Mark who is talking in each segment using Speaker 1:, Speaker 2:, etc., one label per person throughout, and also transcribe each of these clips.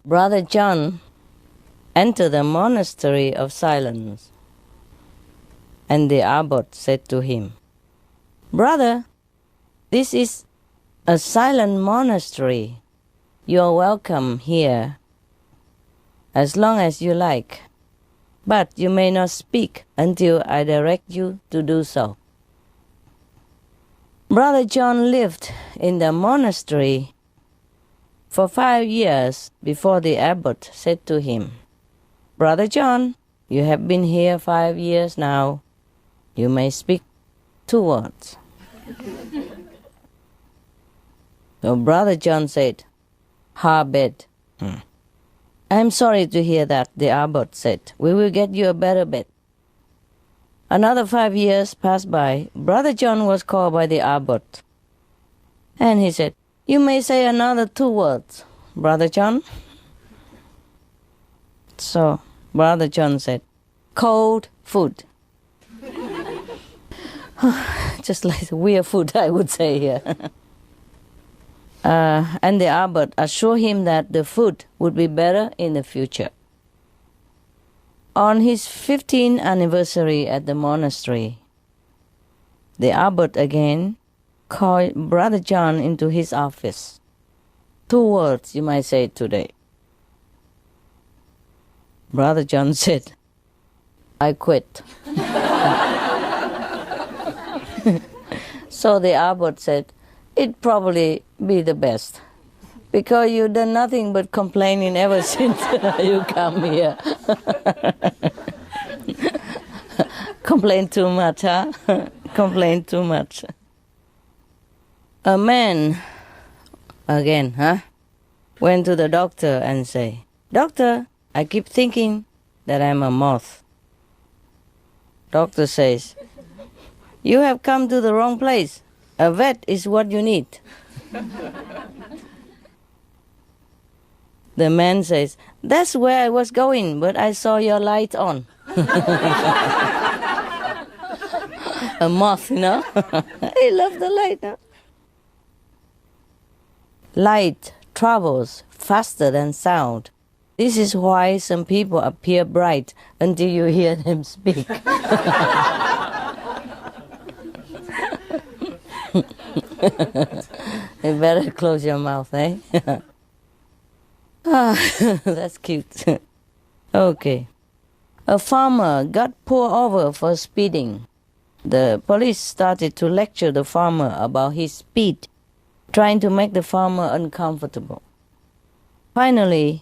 Speaker 1: Brother John entered the monastery of silence, and the abbot said to him, "Brother, this is a silent monastery. You are welcome here as long as you like, but you may not speak until I direct you to do so." Brother John lived in the monastery for 5 years before the abbot said to him, "Brother John, you have been here 5 years now. You may speak 2 words." So Brother John said, "Ha, bed." "I'm sorry to hear that," the abbot said. "We will get you a better bed." Another 5 years passed by. Brother John was called by the abbot, and he said, "You may say another 2 words, Brother John." So Brother John said, "Cold food." Just like weird food, I would say here. And the abbot assured him that the food would be better in the future. On his 15th anniversary at the monastery, the abbot again called Brother John into his office. 2 words you might say today. Brother John said, "I quit." So the abbot said, "It'd probably be the best, because you've done nothing but complaining ever since you come here." Complain too much, huh? Complain too much. A man, again, went to the doctor and say, "Doctor, I keep thinking that I'm a moth." Doctor says, "You have come to the wrong place. A vet is what you need." The man says, "That's where I was going, but I saw your light on." A moth, you know? I love the light. Huh? Light travels faster than sound. This is why some people appear bright until you hear them speak. You better close your mouth, eh? That's cute. Okay. A farmer got pulled over for speeding. The police started to lecture the farmer about his speed, trying to make the farmer uncomfortable. Finally,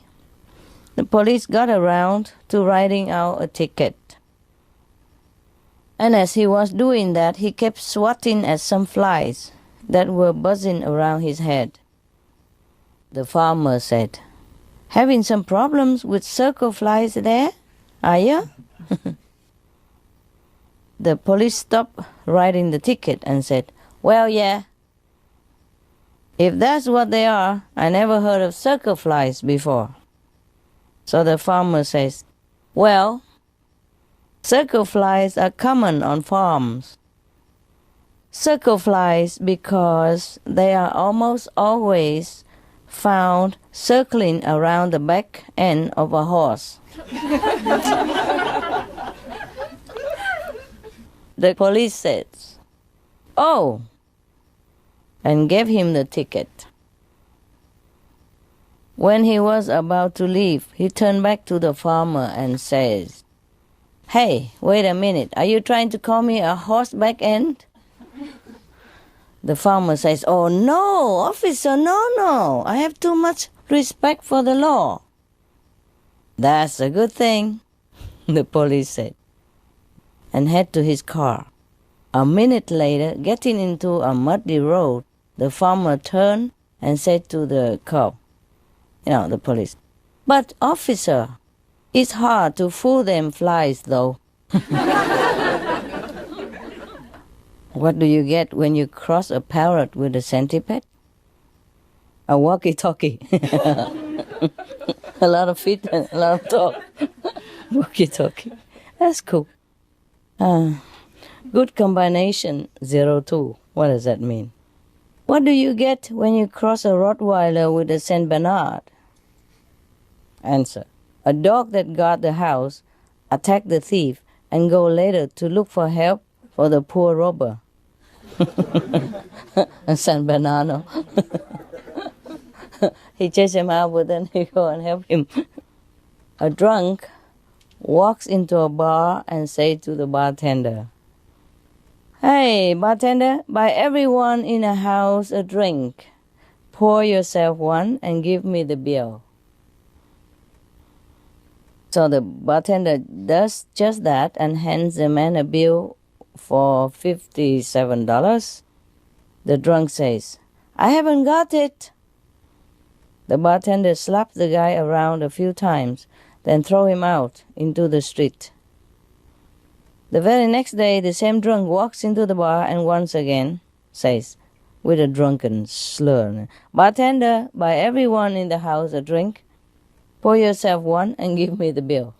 Speaker 1: the police got around to writing out a ticket. And as he was doing that, he kept swatting at some flies that were buzzing around his head. The farmer said, "Having some problems with circle flies there, are you?" The police stopped writing the ticket and said, "Well, yeah. If that's what they are, I never heard of circle flies before." So the farmer says, "Well, circle flies are common on farms. Circle flies because they are almost always found circling around the back end of a horse." The police says, "Oh," and gave him the ticket. When he was about to leave, he turned back to the farmer and says, "Hey, wait a minute, are you trying to call me a horseback end?" The farmer says, "Oh no, officer, no, I have too much respect for the law." "That's a good thing," the police said, and head to his car. A minute later, getting into a muddy road, the farmer turned and said to the cop, the police, "But officer, it's hard to fool them flies though." What do you get when you cross a parrot with a centipede? A walkie-talkie. A lot of feet and a lot of talk. Walkie-talkie. That's cool. Good combination, 02. What does that mean? What do you get when you cross a Rottweiler with a Saint Bernard? Answer. A dog that guard the house attack the thief and go later to look for help for the poor robber. San Bernardo. He chased him out, but then he go and help him. A drunk walks into a bar and say to the bartender, "Hey, bartender, buy everyone in a house a drink. Pour yourself one and give me the bill." So the bartender does just that and hands the man a bill for $57. The drunk says, "I haven't got it." The bartender slaps the guy around a few times, then throw him out into the street. The very next day, the same drunk walks into the bar and once again says, with a drunken slur, "Bartender, buy everyone in the house a drink. Pour yourself one and give me the bill."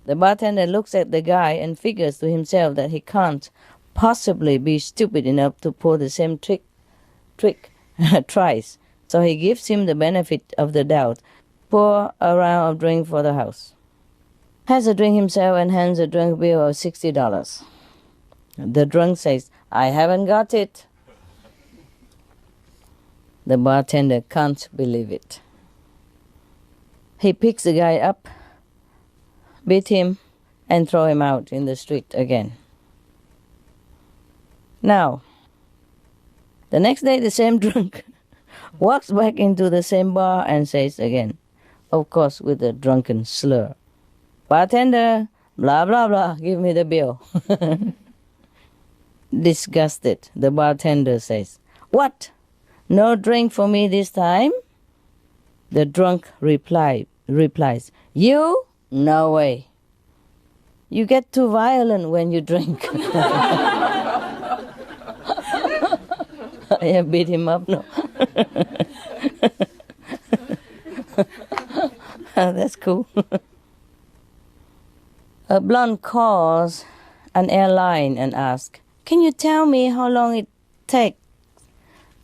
Speaker 1: The bartender looks at the guy and figures to himself that he can't possibly be stupid enough to pull the same trick twice. So he gives him the benefit of the doubt, pour a round of drink for the house. Has a drink himself and hands a drunk bill of $60. The drunk says, "I haven't got it." The bartender can't believe it. He picks the guy up, beat him, and throw him out in the street again. Now, the next day the same drunk walks back into the same bar and says again, of course with a drunken slur, "Bartender, blah, blah, blah, give me the bill." Disgusted, the bartender says, "What? No drink for me this time?" The drunk replies, "You? No way. You get too violent when you drink." I beat him up, no. That's cool. A blonde calls an airline and asks, "Can you tell me how long it takes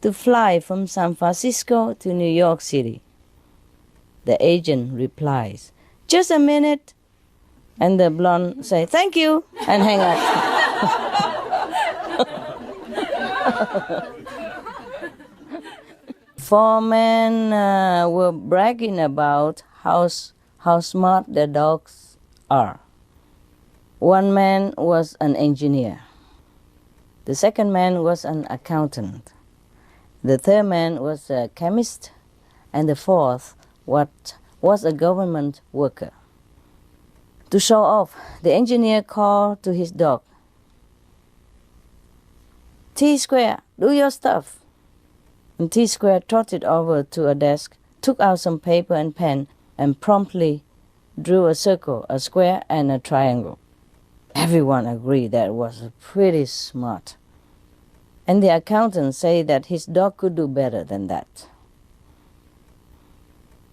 Speaker 1: to fly from San Francisco to New York City?" The agent replies, "Just a minute." And the blonde says, "Thank you," and hang up. Four men were bragging about how smart their dogs are. One man was an engineer. The second man was an accountant. The third man was a chemist. And the fourth was a government worker. To show off, the engineer called to his dog, "T-Square, do your stuff." And T-Square trotted over to a desk, took out some paper and pen, and promptly drew a circle, a square, and a triangle. Everyone agreed that was pretty smart. And the accountant said that his dog could do better than that.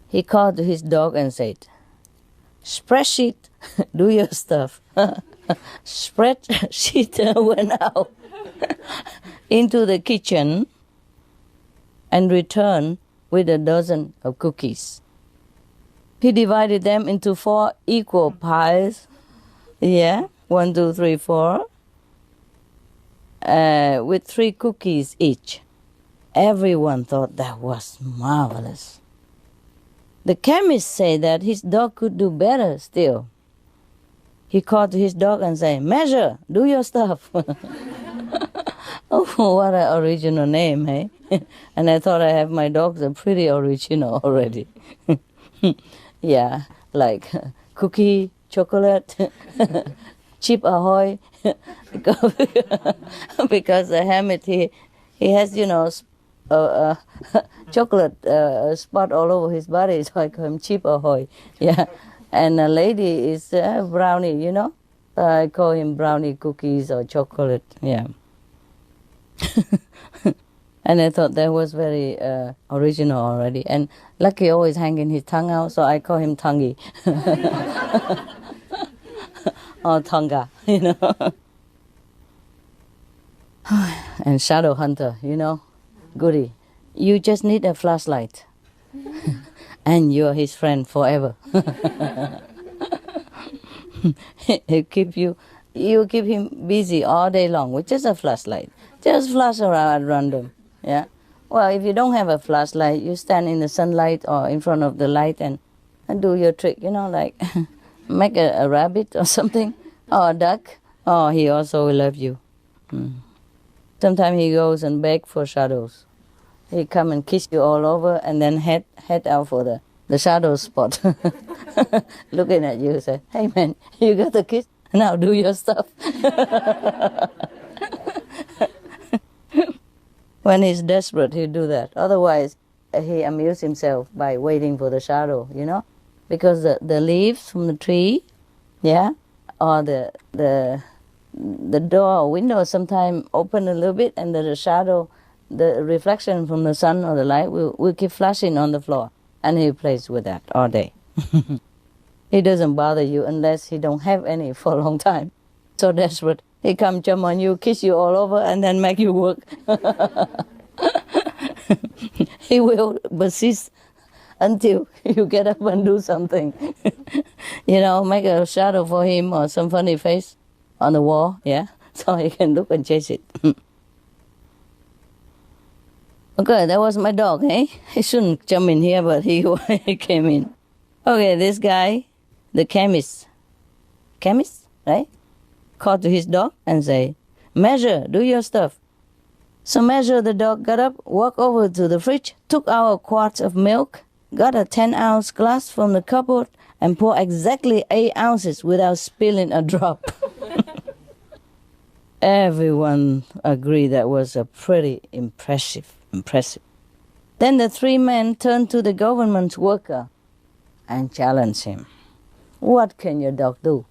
Speaker 1: He called to his dog and said, "Spreadsheet, do your stuff." Spreadsheet went out into the kitchen and returned with a dozen of cookies. He divided them into 4 equal piles. Yeah, 1, 2, 3, 4. With 3 cookies each. Everyone thought that was marvelous. The chemist said that his dog could do better still. He called to his dog and said, "Measure, do your stuff." Oh, what an original name, eh? And I thought I have my dogs are pretty original already. Yeah, like cookie, chocolate, chip ahoy. Because the hermit, he has, chocolate spot all over his body, so I call him Chip Ahoy. Yeah, and a lady is brownie, I call him brownie cookies or chocolate. Yeah. And I thought that was very original already. And Lucky always hanging his tongue out, so I call him Tonguey. Or Tonga, And Shadow Hunter, Goody. You just need a flashlight and you're his friend forever. You keep him busy all day long with just a flashlight. Just flash around at random. Yeah. Well, if you don't have a flashlight, you stand in the sunlight or in front of the light and do your trick, like make a rabbit or something, or a duck. Oh, he also will love you. Sometimes he goes and beg for shadows. He come and kiss you all over and then head out for the shadow spot. Looking at you, say, "Hey man, you got the kiss? Now do your stuff." When he's desperate, he'll do that. Otherwise, he amuses himself by waiting for the shadow, because the leaves from the tree, yeah, or the door or window sometimes open a little bit, and the shadow, the reflection from the sun or the light will keep flashing on the floor, and he plays with that all day. He doesn't bother you unless he don't have any for a long time. So desperate, he come jump on you, kiss you all over, and then make you work. He will persist until you get up and do something. Make a shadow for him or some funny face on the wall, yeah, so he can look and chase it. Okay, that was my dog, eh? He shouldn't jump in here, but he came in. Okay, this guy, the chemist, right? Called to his dog and say, "Measure, do your stuff." So Measure, the dog, got up, walked over to the fridge, took out a quart of milk, got a 10-ounce glass from the cupboard, and poured exactly 8 ounces without spilling a drop. Everyone agreed that was a pretty impressive. Then the 3 men turned to the government worker and challenged him. "What can your dog do?"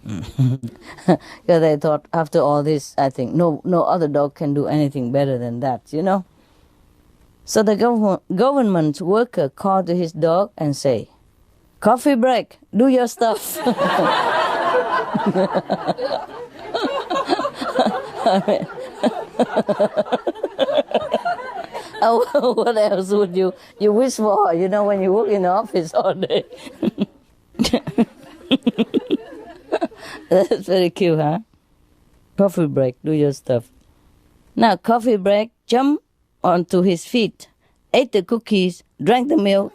Speaker 1: Because they thought, after all this, I think no other dog can do anything better than that, So the government worker called to his dog and say, "Coffee break, do your stuff." What else would you wish for, when you work in the office all day? That's very cute, huh? Coffee break, do your stuff. Now, coffee break, jumped onto his feet, ate the cookies, drank the milk.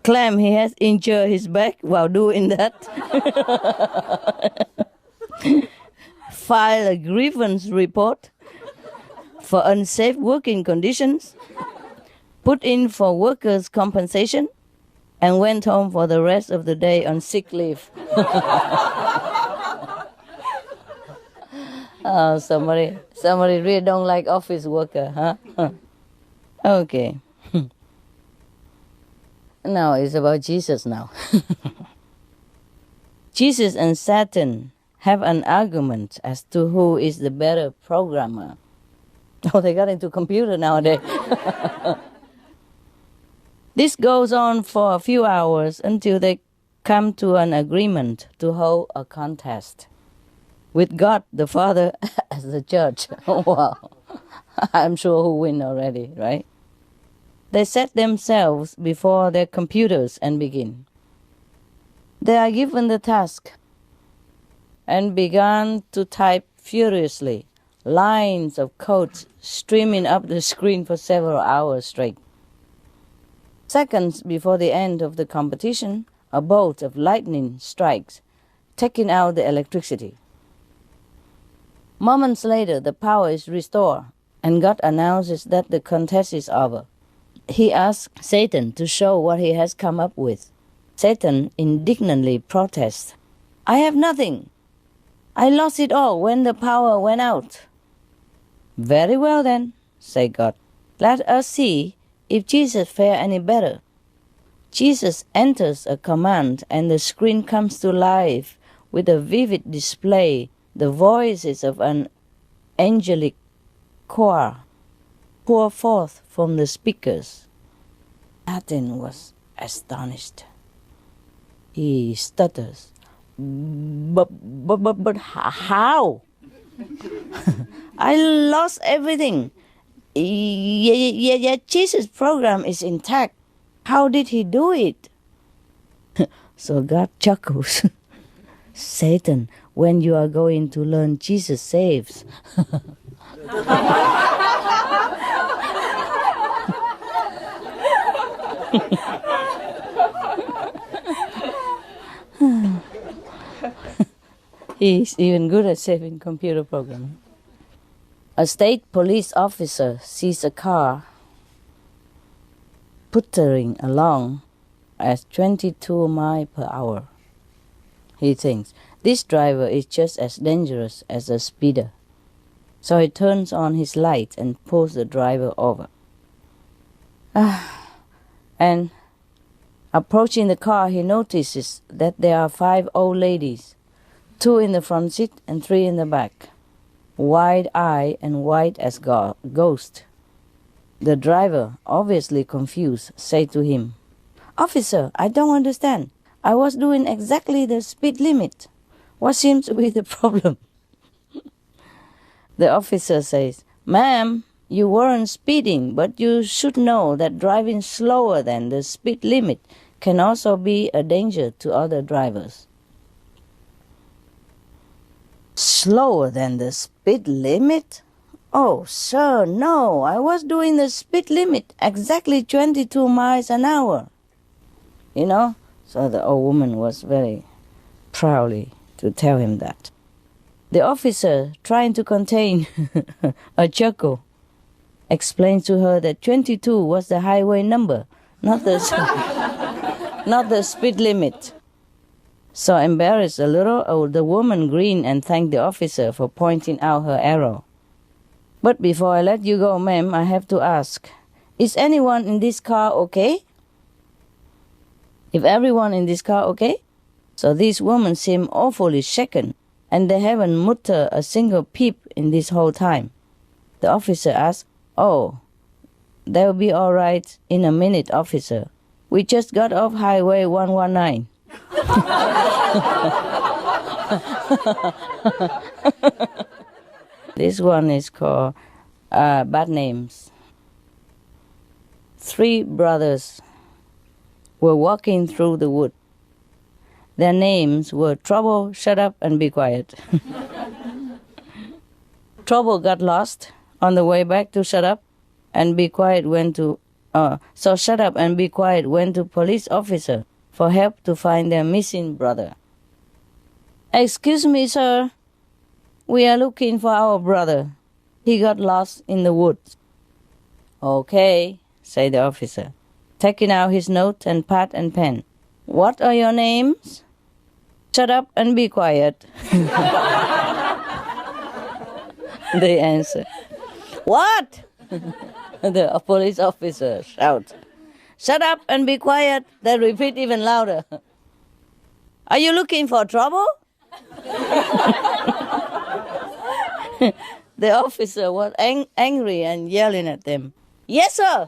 Speaker 1: Claimed he has injured his back while doing that. Filed a grievance report for unsafe working conditions, put in for workers' compensation, and went home for the rest of the day on sick leave. Oh, somebody really don't like office worker, huh? Okay. Now it's about Jesus now. Jesus and Satan have an argument as to who is the better programmer. Oh, they got into computer nowadays. This goes on for a few hours until they come to an agreement to hold a contest with God the Father as the judge. Wow. I'm sure who win already, right? They set themselves before their computers and begin. They are given the task and began to type furiously, lines of code streaming up the screen for several hours straight. Seconds before the end of the competition, a bolt of lightning strikes, taking out the electricity. Moments later, the power is restored, and God announces that the contest is over. He asks Satan to show what he has come up with. Satan indignantly protests, "I have nothing. I lost it all when the power went out." "Very well then," say God. "Let us see if Jesus fare any better." Jesus enters a command and the screen comes to life with a vivid display, the voices of an angelic choir pour forth from the speakers. Satan was astonished. He stutters. But how? I lost everything. Yeah, Jesus' program is intact. How did he do it? So God chuckles. Satan, when you are going to learn Jesus saves. He's even good at saving computer programming. A state police officer sees a car puttering along at 22 miles per hour. He thinks, this driver is just as dangerous as a speeder. So he turns on his light and pulls the driver over. And approaching the car, he notices that there are 5 old ladies, 2 in the front seat and 3 in the back, wide-eyed and white as ghost. The driver, obviously confused, said to him, "Officer, I don't understand. I was doing exactly the speed limit. What seems to be the problem?" The officer says, "Ma'am, you weren't speeding, but you should know that driving slower than the speed limit can also be a danger to other drivers." Slower than the speed limit? Oh, sir, no, I was doing the speed limit, exactly 22 miles an hour. You know, so the old woman was very proudly to tell him that. The officer, trying to contain a chuckle, explained to her that 22 was the highway number, not the speed limit. So embarrassed a little, the woman grinned and thanked the officer for pointing out her error. "But before I let you go, ma'am, I have to ask, is anyone in this car okay?" If everyone in this car okay? So these women seem awfully shaken, and they haven't muttered a single peep in this whole time. The officer asked, "Oh, they'll be all right in a minute, officer. We just got off Highway 119. This one is called Bad Names. 3 brothers were walking through the wood. Their names were Trouble, Shut Up, and Be Quiet. Trouble got lost on the way back to Shut Up, and Be Quiet went to... So Shut Up and Be Quiet went to police officer for help to find their missing brother. "Excuse me, sir. We are looking for our brother. He got lost in the woods." "Okay," said the officer, taking out his note and pad and pen. "What are your names?" "Shut up and be quiet." They answer. "What?" The police officer shouts. "Shut up and be quiet." They repeat even louder. "Are you looking for trouble?" The officer was angry and yelling at them. "Yes, sir."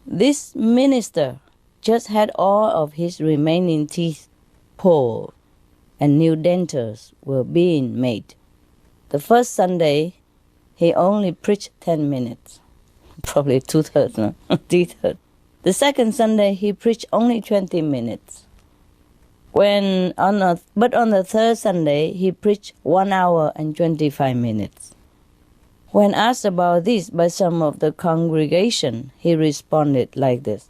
Speaker 1: This minister just had all of his remaining teeth pulled, and new dentures were being made. The first Sunday, he only preached 10 minutes. Probably 2/3, no? 3/3. The second Sunday, he preached only 20 minutes. But on the third Sunday, he preached 1 hour and 25 minutes. When asked about this by some of the congregation, he responded like this.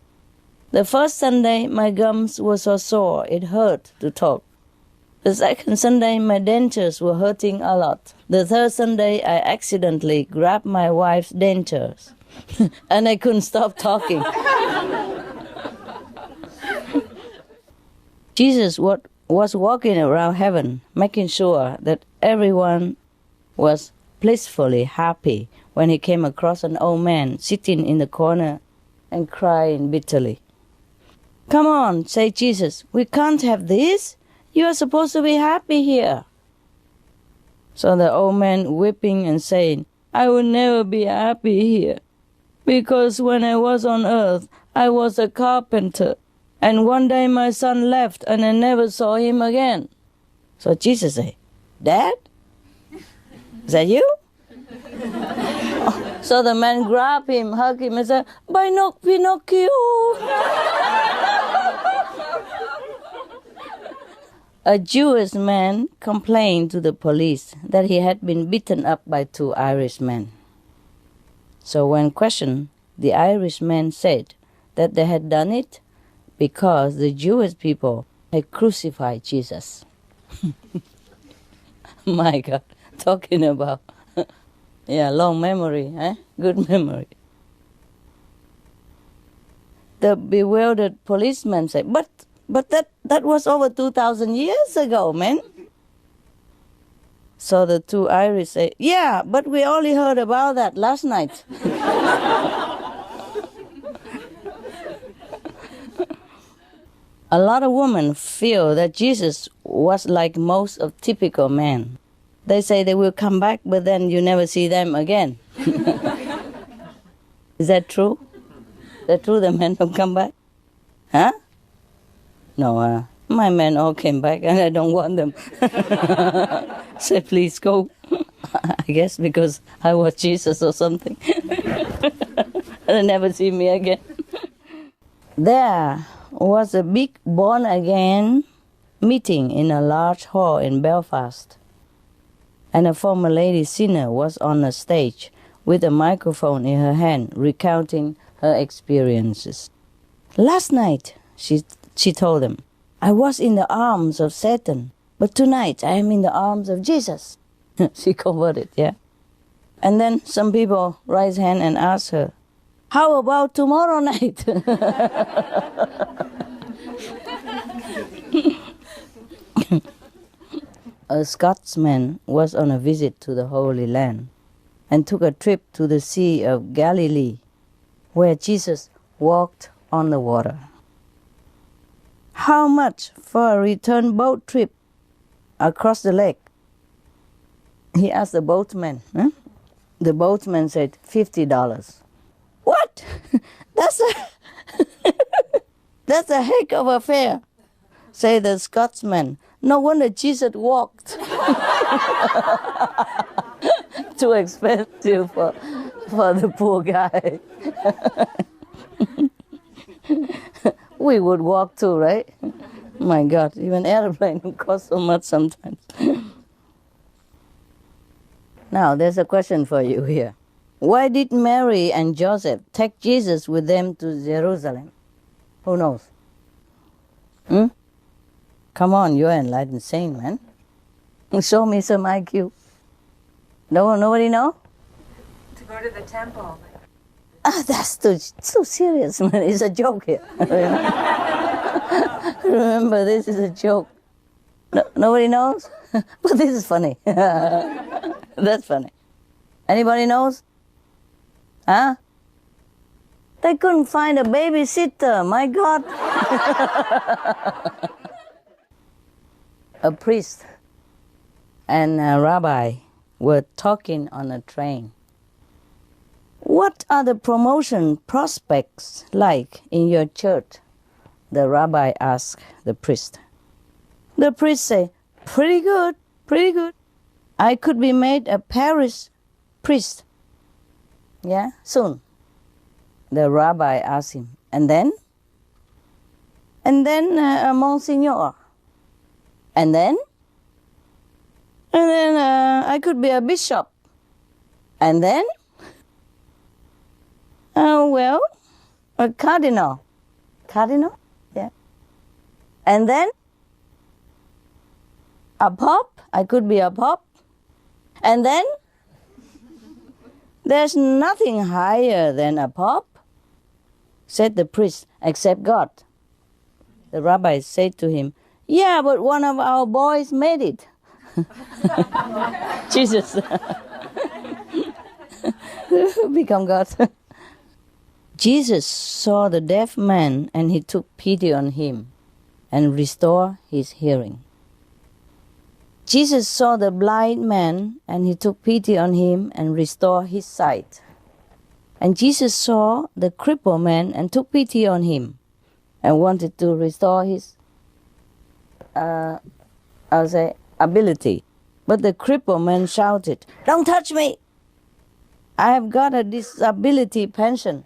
Speaker 1: "The first Sunday, my gums were so sore it hurt to talk. The second Sunday, my dentures were hurting a lot. The third Sunday, I accidentally grabbed my wife's dentures, and I couldn't stop talking." Jesus was walking around heaven, making sure that everyone was blissfully happy when he came across an old man sitting in the corner and crying bitterly. "Come on," said Jesus, "we can't have this. You are supposed to be happy here." So the old man weeping and saying, "I will never be happy here, because when I was on earth, I was a carpenter, and one day my son left and I never saw him again." So Jesus said, Dad? Is that you? So the man grabbed him, hugged him, and said, Pinocchio! A Jewish man complained to the police that he had been beaten up by 2 Irishmen. So when questioned, the Irishmen said that they had done it because the Jewish people had crucified Jesus. My God, talking about, long memory, good memory. The bewildered policeman said, but that was over 2,000 years ago, man. So the 2 Irish say, yeah, but we only heard about that last night. A lot of women feel that Jesus was like most of typical men. They say they will come back, but then you never see them again. Is that true? Is that true, the men don't come back? Huh? No, my men all came back and I don't want them. Say, please go. I guess because I was Jesus or something. They'll never see me again. There was a big born-again meeting in a large hall in Belfast. And a former lady sinner was on a stage with a microphone in her hand recounting her experiences. Last night, she told them, I was in the arms of Satan, but tonight I am in the arms of Jesus. She converted, yeah? And then some people raise hand and ask her, how about tomorrow night? A Scotsman was on a visit to the Holy Land and took a trip to the Sea of Galilee, where Jesus walked on the water. How much for a return boat trip across the lake? He asked the boatman. Huh? The boatman said, $50. What? That's a heck of a fare, say the Scotsman. No wonder Jesus walked. Too expensive for the poor guy. We would walk too, right? My God, even airplane would cost so much sometimes. Now, there's a question for you here. Why did Mary and Joseph take Jesus with them to Jerusalem? Who knows? Come on, you're an enlightened saint, man. Show me some IQ. Nobody know?
Speaker 2: To go to the temple.
Speaker 1: That's too serious, man. It's a joke here. Remember, this is a joke. Nobody knows? But this is funny. That's funny. Anybody knows? Huh? They couldn't find a babysitter, my God. A priest and a rabbi were talking on a train. What are the promotion prospects like in your church? The rabbi asked the priest. The priest said, pretty good, pretty good. I could be made a parish priest. Yeah, soon. The rabbi asked him, and then? And then a monsignor. And then? And then I could be a bishop. And then? Well, a cardinal. Cardinal? Yeah. And then? A pope? I could be a pope. And then? There's nothing higher than a pope, said the priest, except God. The rabbi said to him, yeah, but one of our boys made it. Jesus. Become God. Jesus saw the deaf man and he took pity on him and restored his hearing. Jesus saw the blind man and he took pity on him and restored his sight. And Jesus saw the crippled man and took pity on him and wanted to restore his ability. But the crippled man shouted, "Don't touch me! I have got a disability pension."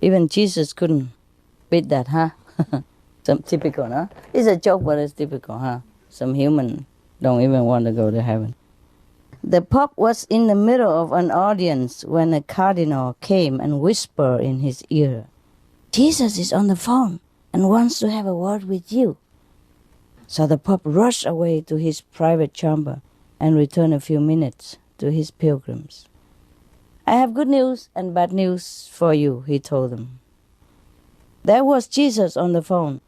Speaker 1: Even Jesus couldn't beat that, huh? Some typical, huh? It's a joke, but it's typical, huh? Some human don't even want to go to heaven. The Pope was in the middle of an audience when a cardinal came and whispered in his ear, "Jesus is on the phone and wants to have a word with you." So the Pope rushed away to his private chamber and returned a few minutes to his pilgrims. "I have good news and bad news for you," he told them. There was Jesus on the phone,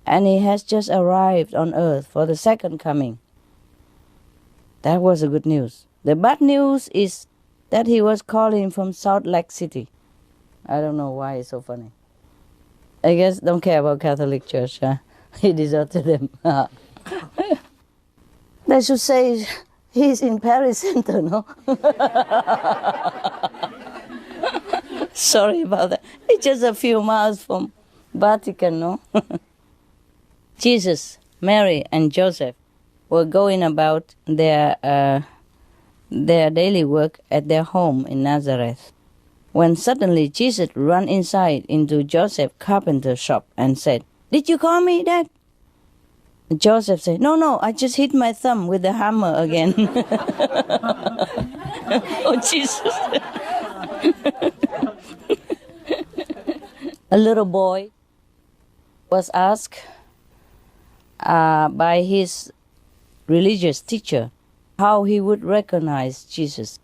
Speaker 1: and he has just arrived on earth for the second coming. That was the good news. The bad news is that he was calling from Salt Lake City. I don't know why it's so funny. I guess don't care about Catholic Church, huh? He deserted them. They should say he's in Paris Center, no? Sorry about that. It's just a few miles from Vatican, no? Jesus, Mary, and Joseph were going about their daily work at their home in Nazareth, when suddenly Jesus ran inside into Joseph's carpenter shop and said, "Did you call me, Dad?" Joseph said, No, I just hit my thumb with the hammer again." Oh, Jesus. A little boy was asked by his religious teacher how he would recognize Jesus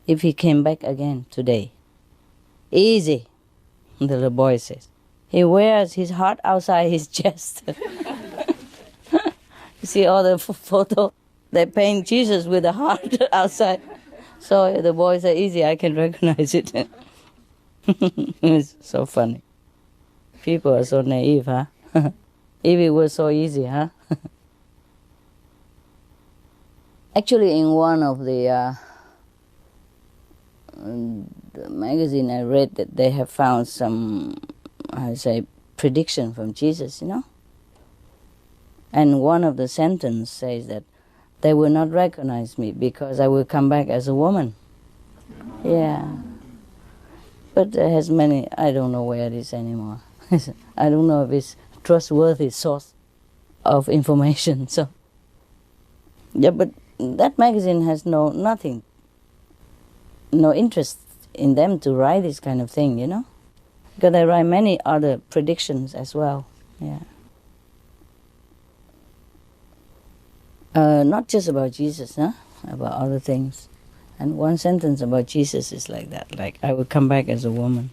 Speaker 1: if he came back again today. "Easy," the little boy says. "He wears his heart outside his chest." You see all the photo, they paint Jesus with a heart outside. So the boy said, "Easy, I can recognize it." It's so funny. People are so naive, huh? If it was so easy, huh? Actually, in one of the magazine I read that they have found some, prediction from Jesus, you know? And one of the sentence says that they will not recognize me because I will come back as a woman. Yeah. But it has many, I don't know where it is anymore. I don't know if it's trustworthy source of information. So, yeah, but that magazine has no interest in them to write this kind of thing, you know? Because they write many other predictions as well. Yeah. Not just about Jesus, huh? About other things. And one sentence about Jesus is like that, like, I will come back as a woman.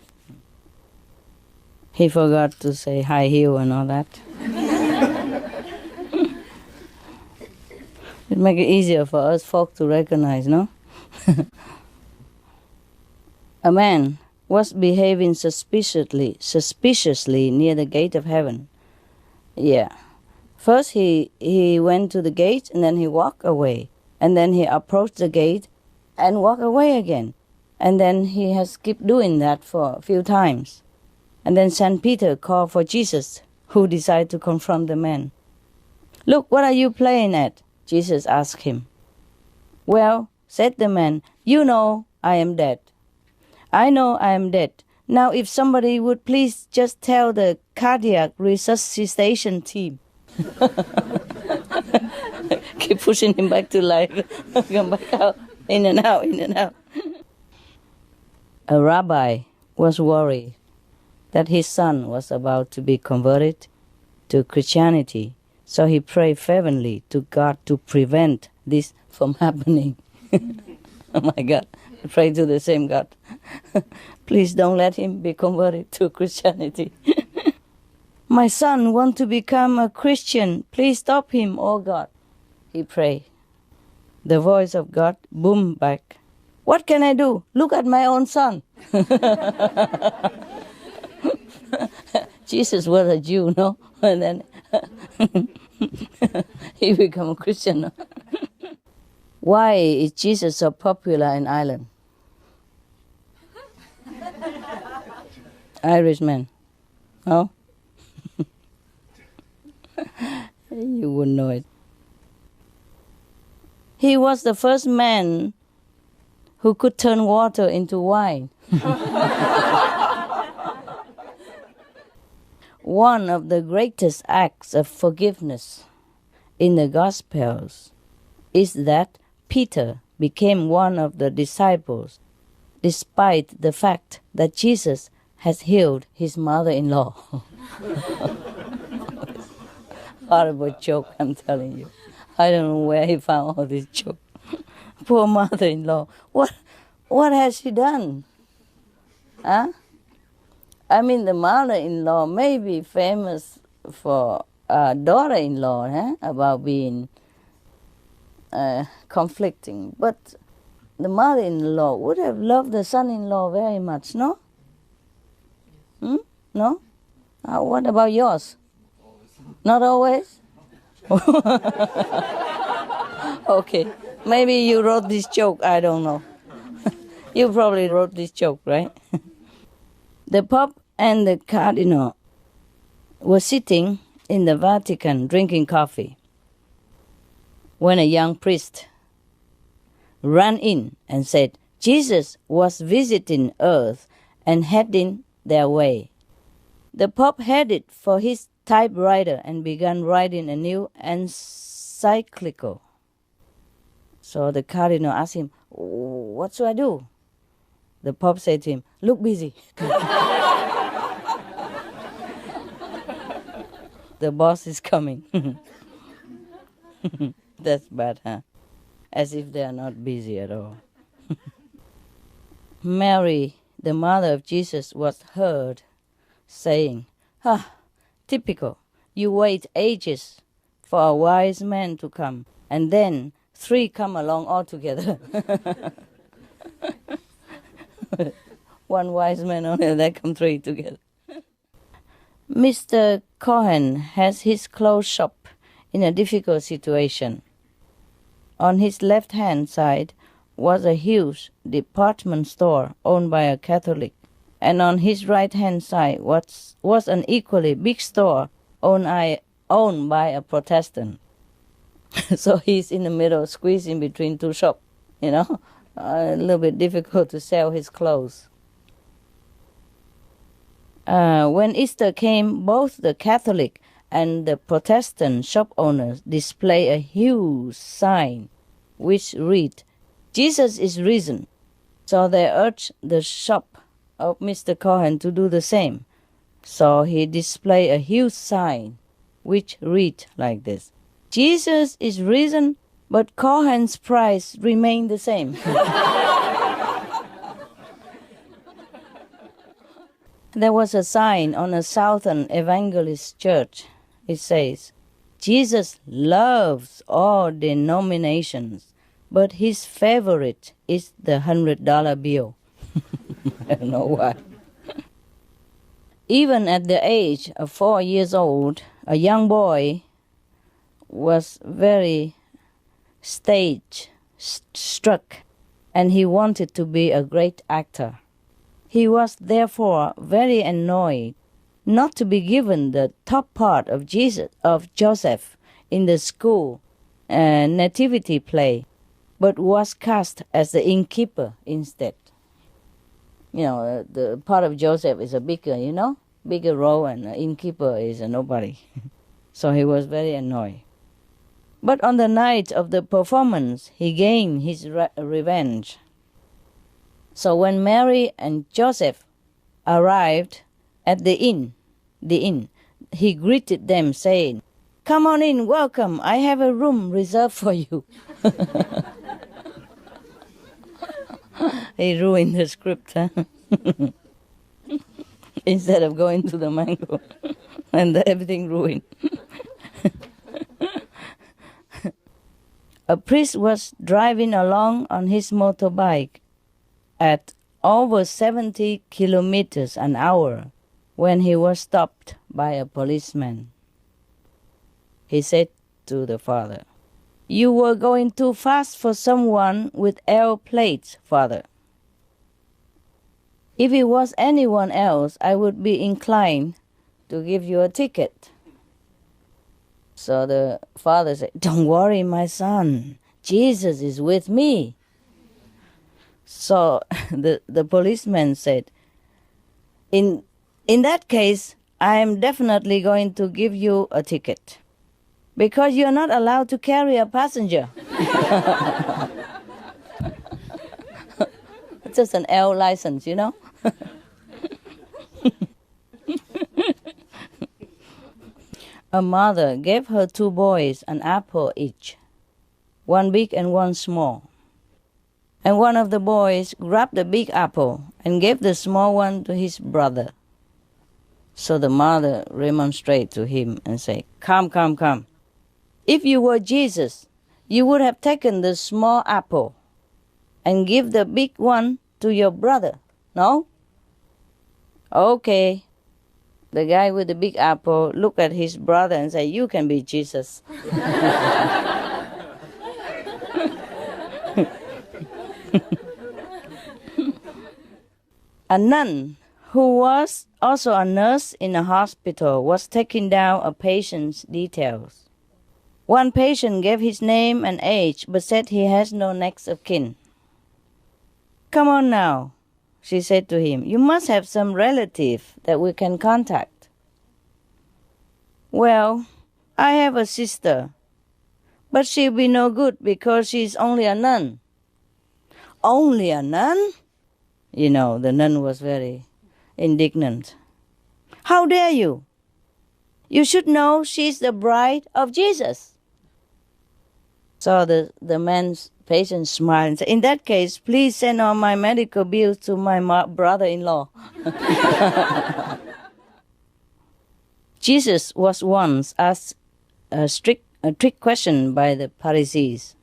Speaker 1: He forgot to say high heel and all that. It make it easier for us folk to recognize, no? A man was behaving suspiciously near the gate of heaven. Yeah. First he went to the gate and then he walked away. And then he approached the gate and walked away again. And then he has kept doing that for a few times. And then St. Peter called for Jesus, who decided to confront the man. "Look, what are you playing at?" Jesus asked him. "Well," said the man, "you know I am dead." "I know I am dead. Now if somebody would please just tell the cardiac resuscitation team." Keep pushing him back to life. Come back out, in and out, in and out. A rabbi was worried that his son was about to be converted to Christianity, so he prayed fervently to God to prevent this from happening. Oh my God, I pray to the same God. Please don't let him be converted to Christianity. My son wants to become a Christian. Please stop him, oh God. He prayed. The voice of God boomed back. What can I do? Look at my own son. Jesus was a Jew, no? And then he became a Christian. No? Why is Jesus so popular in Ireland? Irishman. No? You wouldn't know it. He was the first man who could turn water into wine. One of the greatest acts of forgiveness in the Gospels is that Peter became one of the disciples, despite the fact that Jesus has healed his mother-in-law. Horrible joke, I'm telling you. I don't know where he found all this joke. Poor mother-in-law. What has she done? Huh? I mean, the mother-in-law may be famous for daughter-in-law, about being conflicting, but the mother-in-law would have loved the son-in-law very much, no? No? What about yours? Not always? Okay, maybe you wrote this joke, I don't know. You probably wrote this joke, right? The Pope and the Cardinal were sitting in the Vatican drinking coffee when a young priest ran in and said, Jesus was visiting Earth and heading their way. The Pope headed for his typewriter and began writing a new encyclical. So the Cardinal asked him, what should I do? The Pope said to him, look busy. The boss is coming. That's bad, huh? As if they are not busy at all. Mary, the mother of Jesus, was heard saying, typical, you wait ages for a wise man to come, and then 3 come along altogether. One wise man only, there come 3 together. Mr. Cohen has his clothes shop in a difficult situation. On his left-hand side was a huge department store owned by a Catholic, and on his right-hand side was an equally big store owned by a Protestant. So he's in the middle, squeezed in between 2 shops, a little bit difficult to sell his clothes. When Easter came, both the Catholic and the Protestant shop owners display a huge sign which read, Jesus is risen. So they urged the shop of Mr. Cohen to do the same. So he displayed a huge sign which read like this, Jesus is risen, but Cohen's price remained the same. There was a sign on a Southern Evangelist church. It says, Jesus loves all denominations, but his favorite is the $100 bill. I don't know why. Even at the age of 4 years old, a young boy was very stage struck, and he wanted to be a great actor. He was therefore very annoyed not to be given the top part of Joseph in the school nativity play, but was cast as the innkeeper instead. The part of Joseph is a bigger role, and the innkeeper is a nobody. So he was very annoyed. But on the night of the performance, he gained his revenge. So when Mary and Joseph arrived at the inn, he greeted them saying, come on in, welcome, I have a room reserved for you. He ruined the script, huh? Instead of going to the mango, and everything ruined. A priest was driving along on his motorbike at over 70 kilometers an hour when he was stopped by a policeman. He said to the father, you were going too fast for someone with L plates, father. If it was anyone else, I would be inclined to give you a ticket. So the father said, "Don't worry, my son. Jesus is with me." So the policeman said, In that case, I am definitely going to give you a ticket because you are not allowed to carry a passenger. It's just an L license, you know. A mother gave her 2 boys an apple each, one big and one small. And one of the boys grabbed the big apple and gave the small one to his brother. So the mother remonstrated to him and said, Come, come, come. If you were Jesus, you would have taken the small apple and give the big one to your brother, no? Okay. The guy with the big apple looked at his brother and said, You can be Jesus. A nun who was also a nurse in a hospital was taking down a patient's details. One patient gave his name and age but said he has no next of kin. Come on now, she said to him. You must have some relative that we can contact. Well, I have a sister, but she'll be no good because she's only a nun. Only a nun? You know, the nun was very indignant. How dare you? You should know she's the bride of Jesus. So the man's patient smiled and said, In that case, please send all my medical bills to my brother-in-law. Jesus was once asked a trick question by the Pharisees.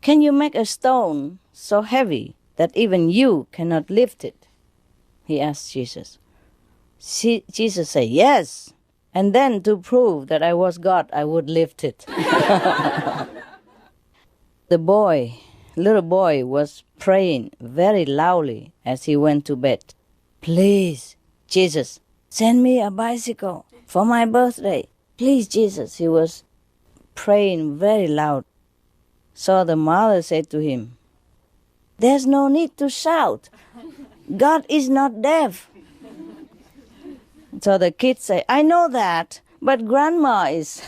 Speaker 1: Can you make a stone so heavy that even you cannot lift it? He asked Jesus. Jesus said, Yes. And then to prove that I was God, I would lift it. The little boy was praying very loudly as he went to bed. Please, Jesus, send me a bicycle for my birthday. Please, Jesus. He was praying very loud. So the mother said to him, There's no need to shout. God is not deaf. So the kid said, I know that, but grandma is.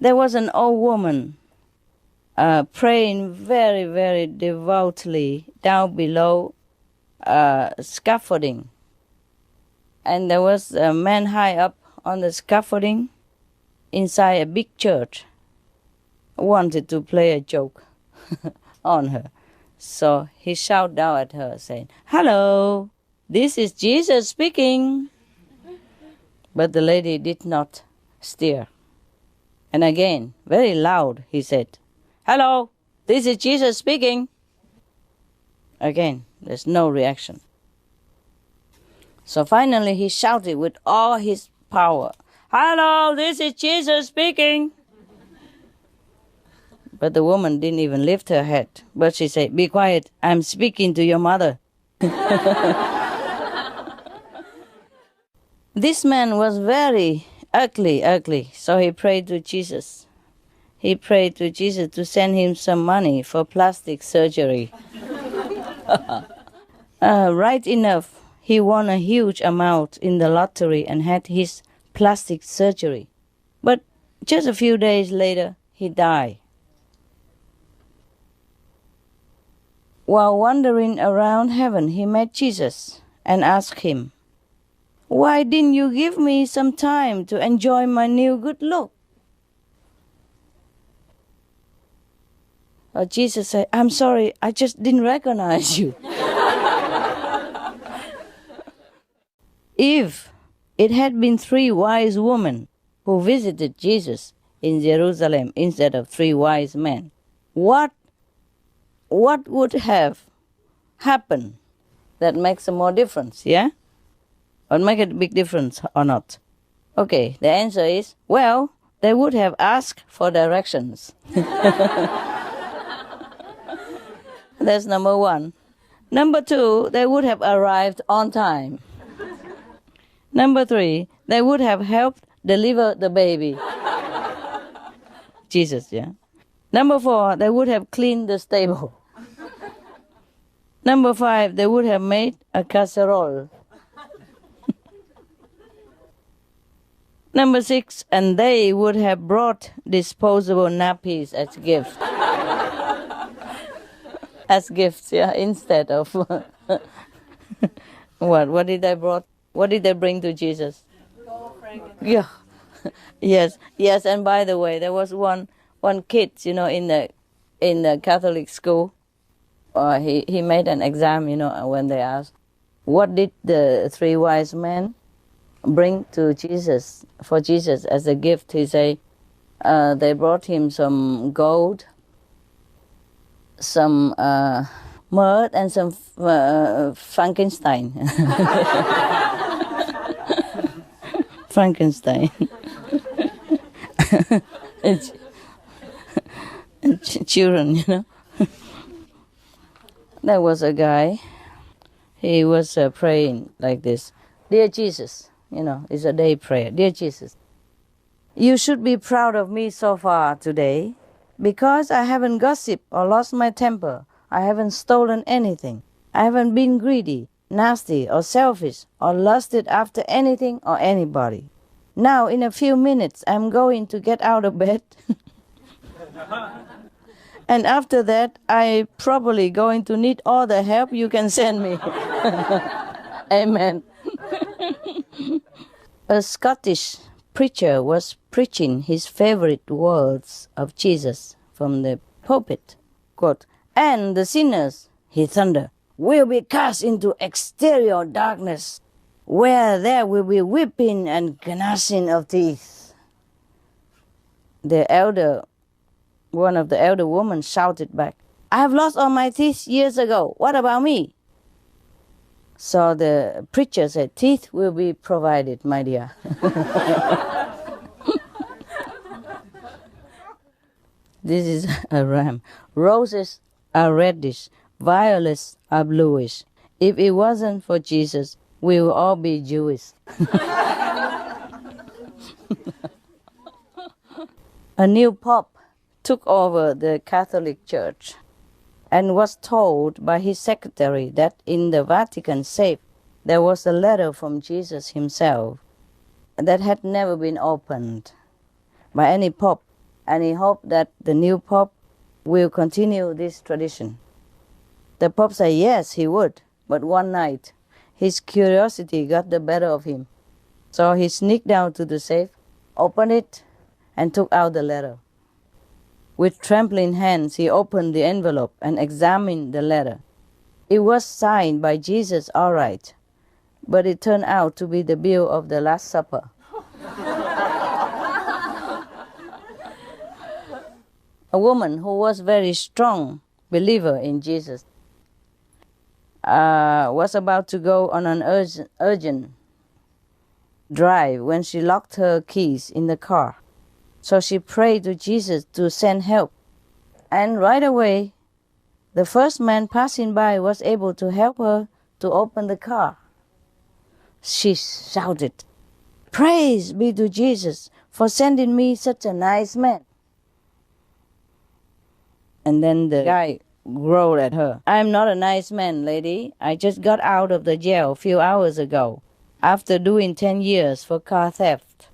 Speaker 1: There was an old woman praying very, very devoutly down below scaffolding. And there was a man high up on the scaffolding inside a big church wanted to play a joke on her. So he shouted down at her saying, Hello, this is Jesus speaking. But the lady did not stir. And again, very loud, he said, Hello, this is Jesus speaking. Again, there's no reaction. So finally he shouted with all his power, Hello, this is Jesus speaking. But the woman didn't even lift her head. But she said, Be quiet, I'm speaking to your mother. This man was very ugly. So he prayed to Jesus. He prayed to Jesus to send him some money for plastic surgery. Right enough, he won a huge amount in the lottery and had his plastic surgery. But just a few days later, he died. While wandering around heaven, he met Jesus and asked him, Why didn't you give me some time to enjoy my new good look? Jesus said, I'm sorry, I just didn't recognize you. If it had been 3 wise women who visited Jesus in Jerusalem instead of 3 wise men, what would have happened that makes a more difference, yeah? Or make a big difference or not? Okay, the answer is, well, they would have asked for directions. That's number 1. Number 2, they would have arrived on time. Number 3, they would have helped deliver the baby. Jesus, yeah. Number 4, they would have cleaned the stable. Number 5, they would have made a casserole. Number 6, and they would have brought disposable nappies as gifts. As gifts, yeah, instead of what? What did they brought? What did they bring to Jesus? Yeah, yes. And by the way, there was one kid, in the Catholic school. He made an exam, when they asked, what did the 3 wise men bring to Jesus, for Jesus as a gift? He say, they brought him some gold, some myrrh, and some Frankenstein. Frankenstein. Children, There was a guy, he was praying like this. Dear Jesus, it's a day prayer. Dear Jesus, you should be proud of me so far today because I haven't gossiped or lost my temper. I haven't stolen anything. I haven't been greedy, nasty, or selfish, or lusted after anything or anybody. Now, in a few minutes, I'm going to get out of bed. And after that, I'm probably going to need all the help you can send me. Amen. A Scottish preacher was preaching his favorite words of Jesus from the pulpit. Quote, and the sinners, he thundered, will be cast into exterior darkness, where there will be weeping and gnashing of teeth. One of the elder women shouted back, I have lost all my teeth years ago. What about me? So the preacher said, teeth will be provided, my dear. This is a rhyme. Roses are reddish, violets are bluish. If it wasn't for Jesus, we will all be Jewish. A new pope took over the Catholic Church and was told by his secretary that in the Vatican safe there was a letter from Jesus himself that had never been opened by any pope, and he hoped that the new pope will continue this tradition. The pope said yes, he would, but one night his curiosity got the better of him. So he sneaked down to the safe, opened it, and took out the letter. With trembling hands, he opened the envelope and examined the letter. It was signed by Jesus, all right, but it turned out to be the bill of the Last Supper. A woman who was very strong believer in Jesus was about to go on an urgent drive when she locked her keys in the car. So she prayed to Jesus to send help. And right away, the first man passing by was able to help her to open the car. She shouted, praise be to Jesus for sending me such a nice man. And then the guy growled at her, I'm not a nice man, lady. I just got out of the jail a few hours ago after doing 10 years for car theft.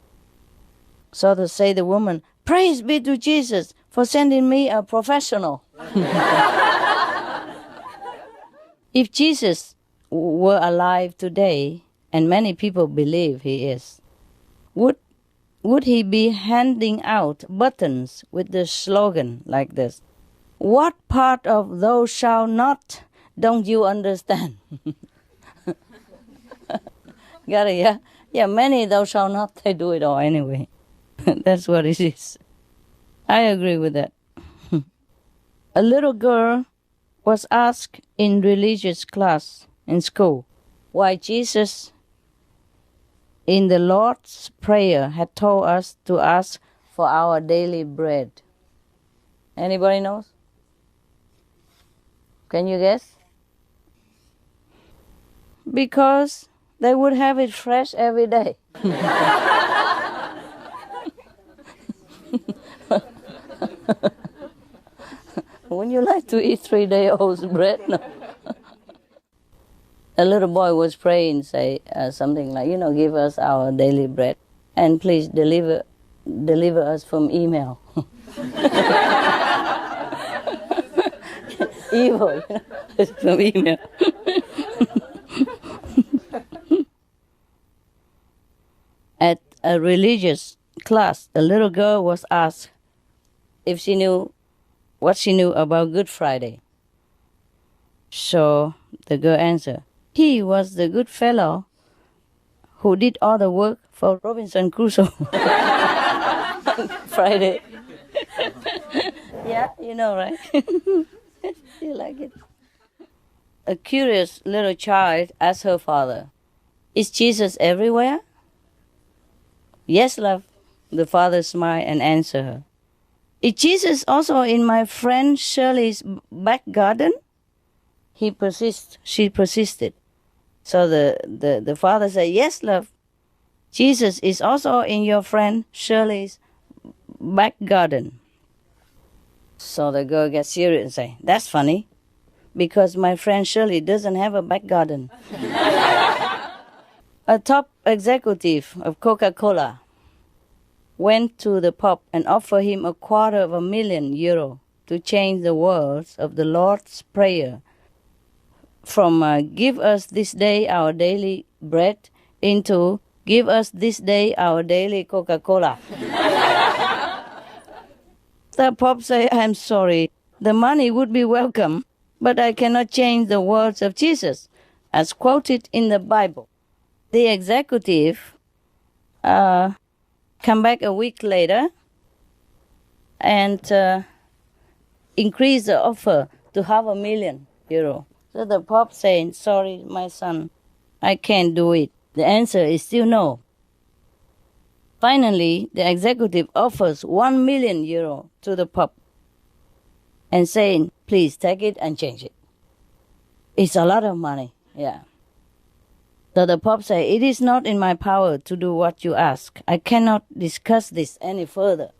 Speaker 1: So to say the woman, praise be to Jesus for sending me a professional. If Jesus were alive today, and many people believe he is, would he be handing out buttons with the slogan like this? What part of thou shalt not don't you understand? Got it, yeah? Yeah, many thou shalt not, they do it all anyway. That's what it is. I agree with that. A little girl was asked in religious class in school why Jesus in the Lord's Prayer had told us to ask for our daily bread. Anybody knows? Can you guess? Because they would have it fresh every day. Wouldn't you like to eat 3-day-old bread? No. A little boy was praying, say something like, give us our daily bread, and please deliver us from email. Evil, from email. At a religious class, a little girl was asked if she knew what she knew about Good Friday. So the girl answered, he was the good fellow who did all the work for Robinson Crusoe. Friday. Yeah, you know, right? You like it? A curious little child asked her father, is Jesus everywhere? Yes, love. The father smiled and answered her. Is Jesus also in my friend Shirley's back garden? She persisted. So the father said, yes, love. Jesus is also in your friend Shirley's back garden. So the girl gets serious and say, that's funny, because my friend Shirley doesn't have a back garden. A top executive of Coca-Cola went to the Pope and offered him €250,000 to change the words of the Lord's Prayer from give us this day our daily bread into give us this day our daily Coca-Cola. The Pope said, I'm sorry, the money would be welcome, but I cannot change the words of Jesus as quoted in the Bible. The executive come back a week later and increase the offer to €500,000. So the Pope saying, sorry, my son, I can't do it. The answer is still no. Finally, the executive offers €1,000,000 to the Pope and saying, please take it and change it. It's a lot of money, yeah. So the Pope said, it is not in my power to do what you ask. I cannot discuss this any further.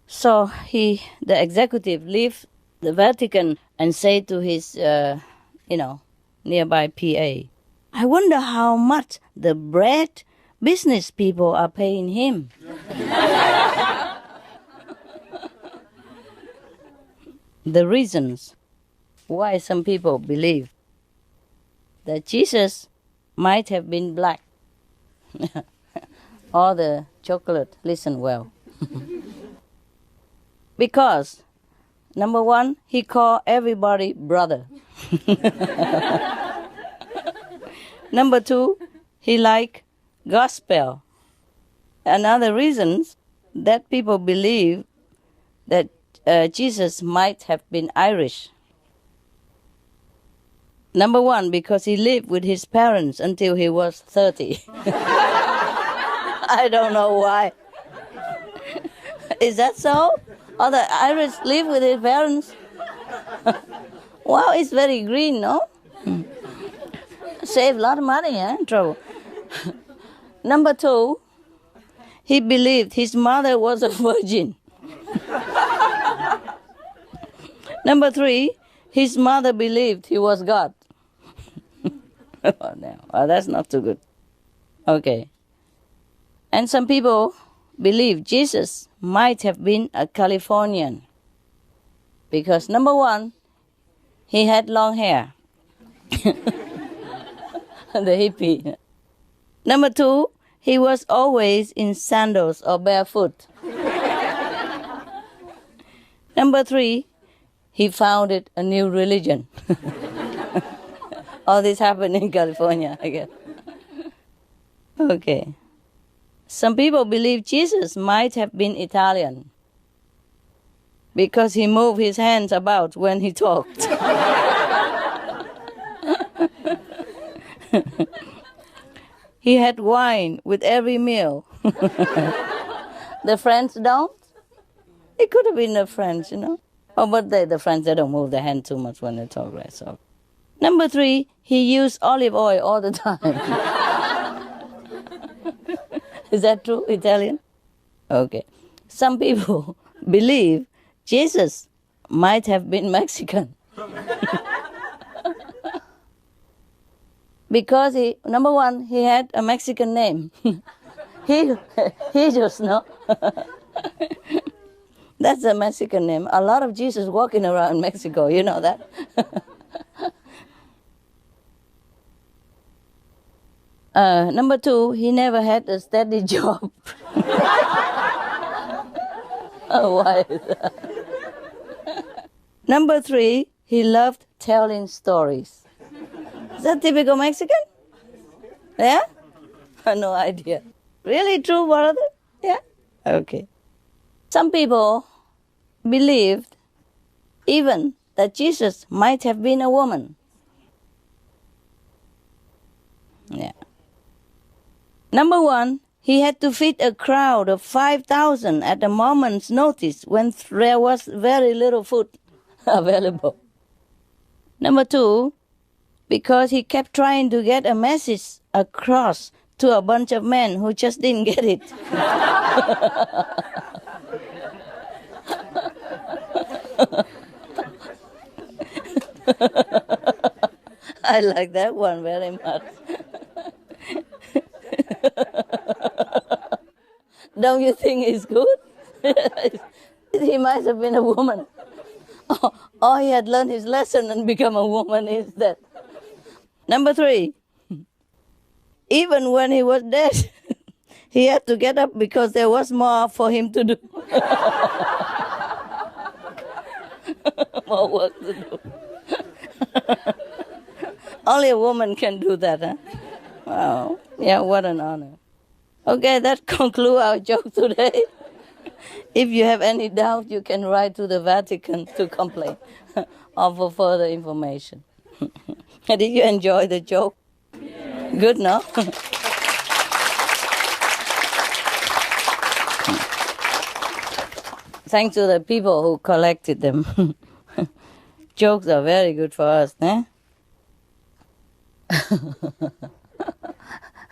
Speaker 1: So the executive left the Vatican and said to his, nearby PA, I wonder how much the bread business people are paying him. The reasons why some people believe that Jesus might have been black. Or the chocolate, listen well. Because, number one, he called everybody brother. Number two, he liked gospel. Another reason that people believe that Jesus might have been Irish. Number one, because he lived with his parents until he was 30. I don't know why. Is that so? Or the Irish live with his parents? Wow, it's very green, no? Save a lot of money, trouble. Number two, he believed his mother was a virgin. Number three, his mother believed he was God. Oh, no. Oh, that's not too good. Okay. And some people believe Jesus might have been a Californian. Because number one, he had long hair. The hippie. Number two, he was always in sandals or barefoot. Number three, he founded a new religion. All this happened in California, I guess. Okay. Some people believe Jesus might have been Italian because he moved his hands about when he talked. He had wine with every meal. The French don't. It could have been the French, Oh, but the French, they don't move their hand too much when they talk, right? So Number 3, he used olive oil all the time. Is that true, Italian? Okay. Some people believe Jesus might have been Mexican. Because number 1, he had a Mexican name. he just know. That's a Mexican name. A lot of Jesus walking around Mexico, you know that? Number 2, he never had a steady job. Why is that? Number 3, he loved telling stories. Is that typical Mexican? Yeah? No idea. Really true, brother? Yeah? Okay. Some people believed even that Jesus might have been a woman. Yeah. Number 1, he had to feed a crowd of 5,000 at a moment's notice when there was very little food available. Number 2, because he kept trying to get a message across to a bunch of men who just didn't get it. I like that one very much. Don't you think it's good? He might have been a woman. Or he had learned his lesson and become a woman instead. Number 3, even when he was dead, he had to get up because there was more for him to do. More work to do. Only a woman can do that, huh? Wow. Yeah, what an honor. Okay, that concludes our joke today. If you have any doubt, you can write to the Vatican to complain or for further information. Did you enjoy the joke? Good, no? Thanks to the people who collected them. Jokes are very good for us, eh?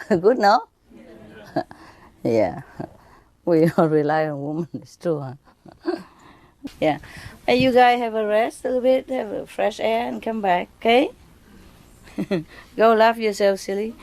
Speaker 1: Good, no? Yeah. We all rely on women, it's true, huh? Yeah. And you guys have a rest a little bit, have a fresh air and come back, okay? Go love yourself, silly.